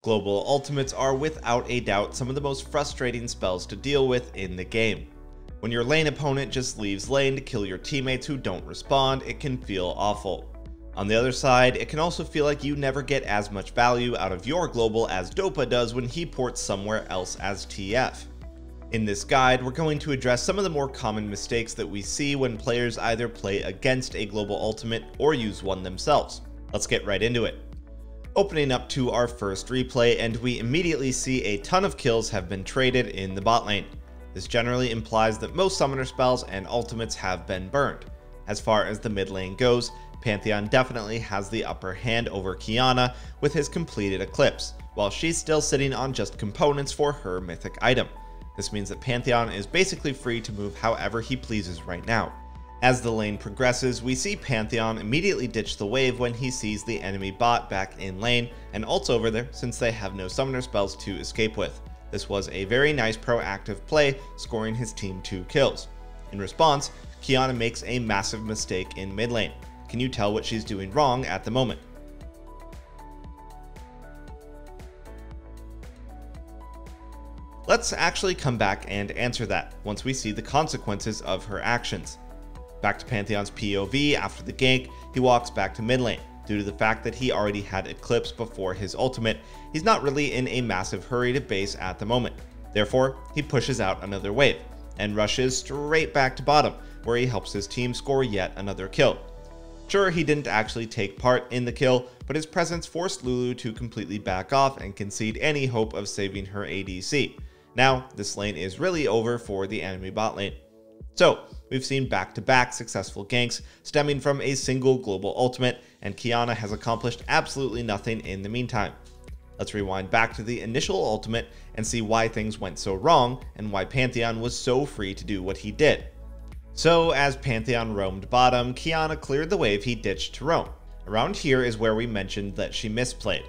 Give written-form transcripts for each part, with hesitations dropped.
Global ultimates are without a doubt some of the most frustrating spells to deal with in the game. When your lane opponent just leaves lane to kill your teammates who don't respond, it can feel awful. On the other side, it can also feel like you never get as much value out of your global as Dopa does when he ports somewhere else as TF. In this guide, we're going to address some of the more common mistakes that we see when players either play against a global ultimate or use one themselves. Let's get right into it. Opening up to our first replay, and we immediately see a ton of kills have been traded in the bot lane. This generally implies that most summoner spells and ultimates have been burned. As far as the mid lane goes, Pantheon definitely has the upper hand over Qiyana with his completed Eclipse, while she's still sitting on just components for her mythic item. This means that Pantheon is basically free to move however he pleases right now. As the lane progresses, we see Pantheon immediately ditch the wave when he sees the enemy bot back in lane, and ults over there since they have no summoner spells to escape with. This was a very nice proactive play, scoring his team 2 kills. In response, Qiyana makes a massive mistake in mid lane. Can you tell what she's doing wrong at the moment? Let's actually come back and answer that once we see the consequences of her actions. Back to Pantheon's POV after the gank, he walks back to mid lane. Due to the fact that he already had Eclipse before his ultimate, he's not really in a massive hurry to base at the moment. Therefore, he pushes out another wave, and rushes straight back to bottom, where he helps his team score yet another kill. Sure, he didn't actually take part in the kill, but his presence forced Lulu to completely back off and concede any hope of saving her ADC. Now, this lane is really over for the enemy bot lane. So, we've seen back-to-back successful ganks stemming from a single global ultimate, and Qiyana has accomplished absolutely nothing in the meantime. Let's rewind back to the initial ultimate and see why things went so wrong and why Pantheon was so free to do what he did. So, as Pantheon roamed bottom, Qiyana cleared the wave he ditched to roam. Around here is where we mentioned that she misplayed.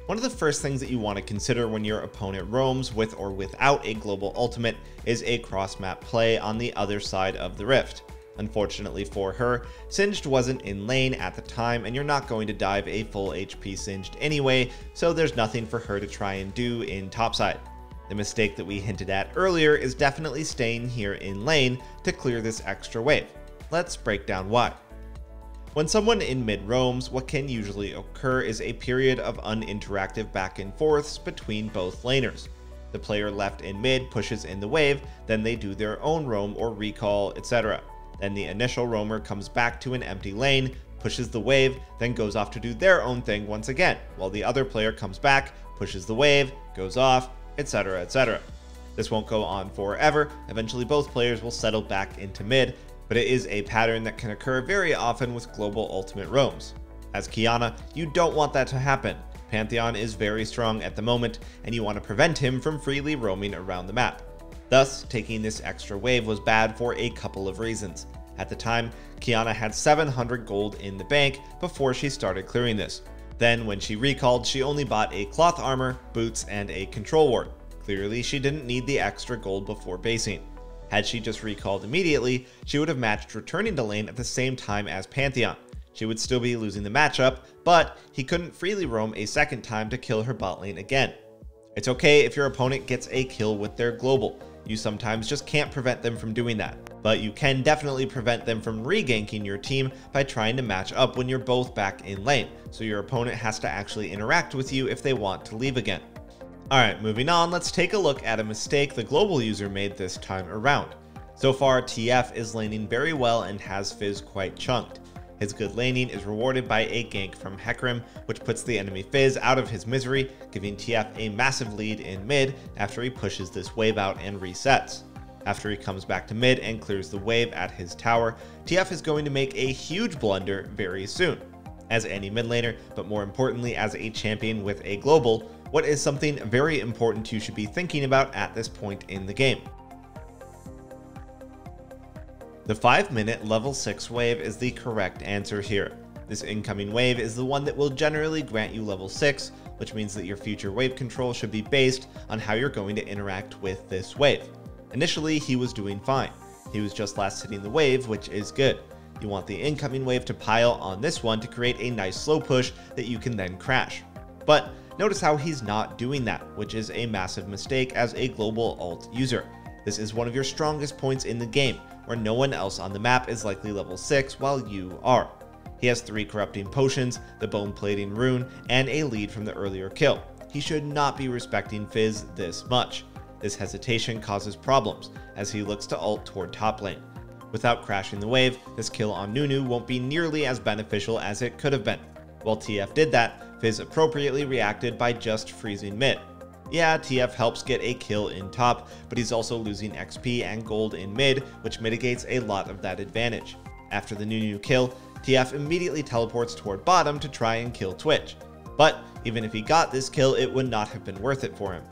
One of the first things that you want to consider when your opponent roams with or without a global ultimate is a cross-map play on the other side of the rift. Unfortunately for her, Singed wasn't in lane at the time, and you're not going to dive a full HP Singed anyway, so there's nothing for her to try and do in topside. The mistake that we hinted at earlier is definitely staying here in lane to clear this extra wave. Let's break down why. When someone in mid roams, what can usually occur is a period of uninteractive back and forths between both laners. The player left in mid pushes in the wave, then they do their own roam or recall, etc. Then the initial roamer comes back to an empty lane, pushes the wave, then goes off to do their own thing once again, while the other player comes back, pushes the wave, goes off, etc, etc. This won't go on forever. Eventually both players will settle back into mid, but it is a pattern that can occur very often with global ultimate roams. As Qiyana, you don't want that to happen. Pantheon is very strong at the moment, and you want to prevent him from freely roaming around the map. Thus, taking this extra wave was bad for a couple of reasons. At the time, Qiyana had 700 gold in the bank before she started clearing this. Then, when she recalled, she only bought a cloth armor, boots, and a control ward. Clearly, she didn't need the extra gold before basing. Had she just recalled immediately, she would have matched returning to lane at the same time as Pantheon. She would still be losing the matchup, but he couldn't freely roam a second time to kill her bot lane again. It's okay if your opponent gets a kill with their global. You sometimes just can't prevent them from doing that, but you can definitely prevent them from reganking your team by trying to match up when you're both back in lane, so your opponent has to actually interact with you if they want to leave again. Alright, moving on, let's take a look at a mistake the global user made this time around. So far, TF is laning very well and has Fizz quite chunked. His good laning is rewarded by a gank from Hecarim, which puts the enemy Fizz out of his misery, giving TF a massive lead in mid after he pushes this wave out and resets. After he comes back to mid and clears the wave at his tower, TF is going to make a huge blunder very soon. As any mid laner, but more importantly as a champion with a global, what is something very important you should be thinking about at this point in the game? The 5-minute level 6 wave is the correct answer here. This incoming wave is the one that will generally grant you level 6, which means that your future wave control should be based on how you're going to interact with this wave. Initially, he was doing fine. He was just last hitting the wave, which is good. You want the incoming wave to pile on this one to create a nice slow push that you can then crash. But notice how he's not doing that, which is a massive mistake as a global ult user. This is one of your strongest points in the game, where no one else on the map is likely level 6 while you are. He has 3 corrupting potions, the bone plating rune, and a lead from the earlier kill. He should not be respecting Fizz this much. This hesitation causes problems, as he looks to ult toward top lane. Without crashing the wave, this kill on Nunu won't be nearly as beneficial as it could have been. While TF did that, Fizz appropriately reacted by just freezing mid. Yeah, TF helps get a kill in top, but he's also losing XP and gold in mid, which mitigates a lot of that advantage. After the Nunu kill, TF immediately teleports toward bottom to try and kill Twitch. But even if he got this kill, it would not have been worth it for him.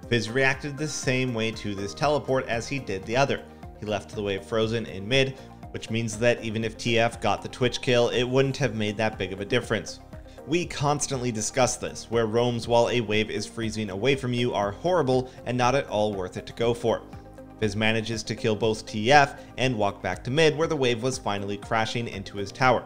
Fizz reacted the same way to this teleport as he did the other. He left the wave frozen in mid, which means that even if TF got the Twitch kill, it wouldn't have made that big of a difference. We constantly discuss this, where roams while a wave is freezing away from you are horrible and not at all worth it to go for. Fizz manages to kill both TF and walk back to mid where the wave was finally crashing into his tower.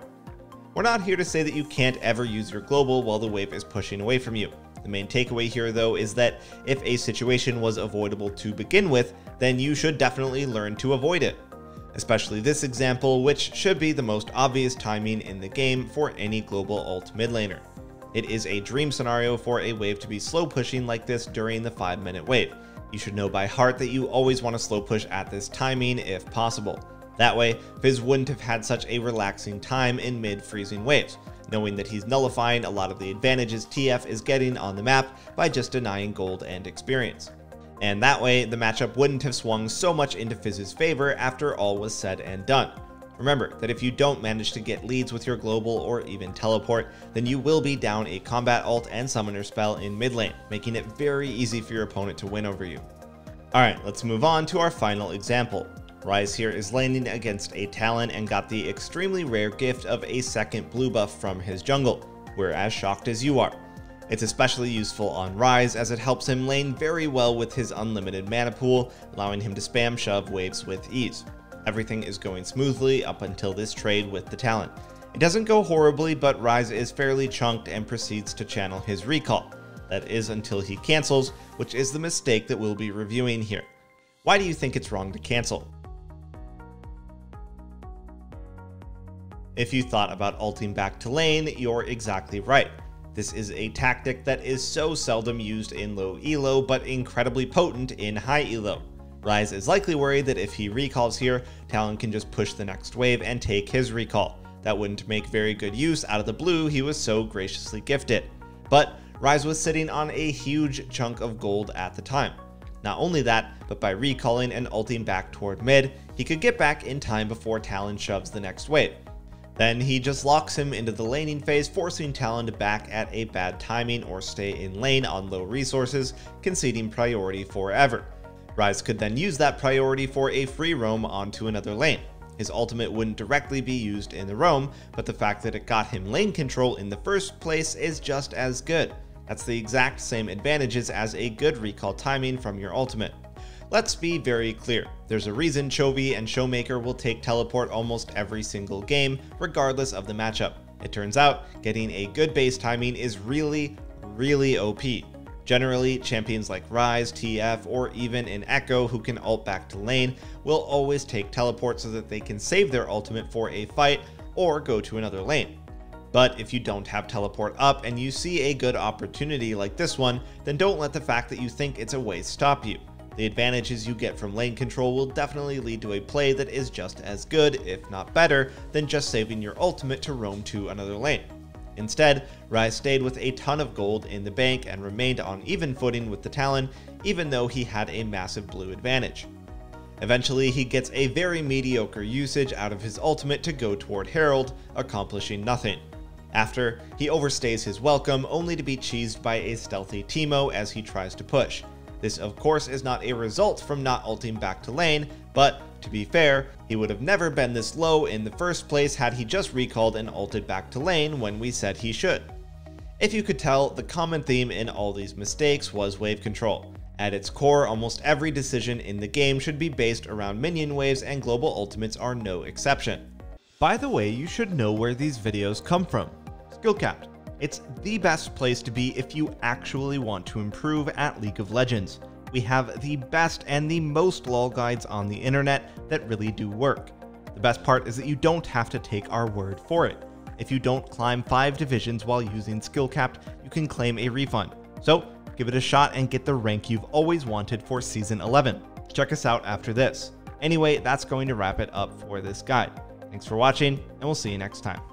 We're not here to say that you can't ever use your global while the wave is pushing away from you. The main takeaway here though is that if a situation was avoidable to begin with, then you should definitely learn to avoid it. Especially this example, which should be the most obvious timing in the game for any global ult mid laner. It is a dream scenario for a wave to be slow pushing like this during the 5-minute wave. You should know by heart that you always want to slow push at this timing if possible. That way, Fizz wouldn't have had such a relaxing time in mid-freezing waves, knowing that he's nullifying a lot of the advantages TF is getting on the map by just denying gold and experience. And that way, the matchup wouldn't have swung so much into Fizz's favor after all was said and done. Remember that if you don't manage to get leads with your global or even teleport, then you will be down a combat ult and summoner spell in mid lane, making it very easy for your opponent to win over you. Alright, let's move on to our final example. Ryze here is laning against a Talon and got the extremely rare gift of a second blue buff from his jungle. We're as shocked as you are. It's especially useful on Ryze as it helps him lane very well with his unlimited mana pool, allowing him to spam shove waves with ease. Everything is going smoothly up until this trade with the Talon. It doesn't go horribly, but Ryze is fairly chunked and proceeds to channel his recall. That is until he cancels, which is the mistake that we'll be reviewing here. Why do you think it's wrong to cancel? If you thought about ulting back to lane, you're exactly right. This is a tactic that is so seldom used in low elo, but incredibly potent in high elo. Ryze is likely worried that if he recalls here, Talon can just push the next wave and take his recall. That wouldn't make very good use out of the blue he was so graciously gifted. But Ryze was sitting on a huge chunk of gold at the time. Not only that, but by recalling and ulting back toward mid, he could get back in time before Talon shoves the next wave. Then he just locks him into the laning phase, forcing Talon to back at a bad timing or stay in lane on low resources, conceding priority forever. Ryze could then use that priority for a free roam onto another lane. His ultimate wouldn't directly be used in the roam, but the fact that it got him lane control in the first place is just as good. That's the exact same advantages as a good recall timing from your ultimate. Let's be very clear, there's a reason Chovy and Showmaker will take teleport almost every single game, regardless of the matchup. It turns out, getting a good base timing is really OP. Generally, champions like Ryze, TF, or even an Echo who can ult back to lane will always take teleport so that they can save their ultimate for a fight or go to another lane. But if you don't have teleport up and you see a good opportunity like this one, then don't let the fact that you think it's a waste stop you. The advantages you get from lane control will definitely lead to a play that is just as good, if not better, than just saving your ultimate to roam to another lane. Instead, Ryze stayed with a ton of gold in the bank and remained on even footing with the Talon, even though he had a massive blue advantage. Eventually, he gets a very mediocre usage out of his ultimate to go toward Herald, accomplishing nothing. After, he overstays his welcome only to be cheesed by a stealthy Teemo as he tries to push. This of course is not a result from not ulting back to lane, but to be fair, he would have never been this low in the first place had he just recalled and ulted back to lane when we said he should. If you could tell, the common theme in all these mistakes was wave control. At its core, almost every decision in the game should be based around minion waves, and global ultimates are no exception. By the way, you should know where these videos come from. Skillcapped. It's the best place to be if you actually want to improve at League of Legends. We have the best and the most LoL guides on the internet that really do work. The best part is that you don't have to take our word for it. If you don't climb 5 divisions while using skill capped, you can claim a refund. So give it a shot and get the rank you've always wanted for Season 11. Check us out after this. Anyway, that's going to wrap it up for this guide. Thanks for watching, and we'll see you next time.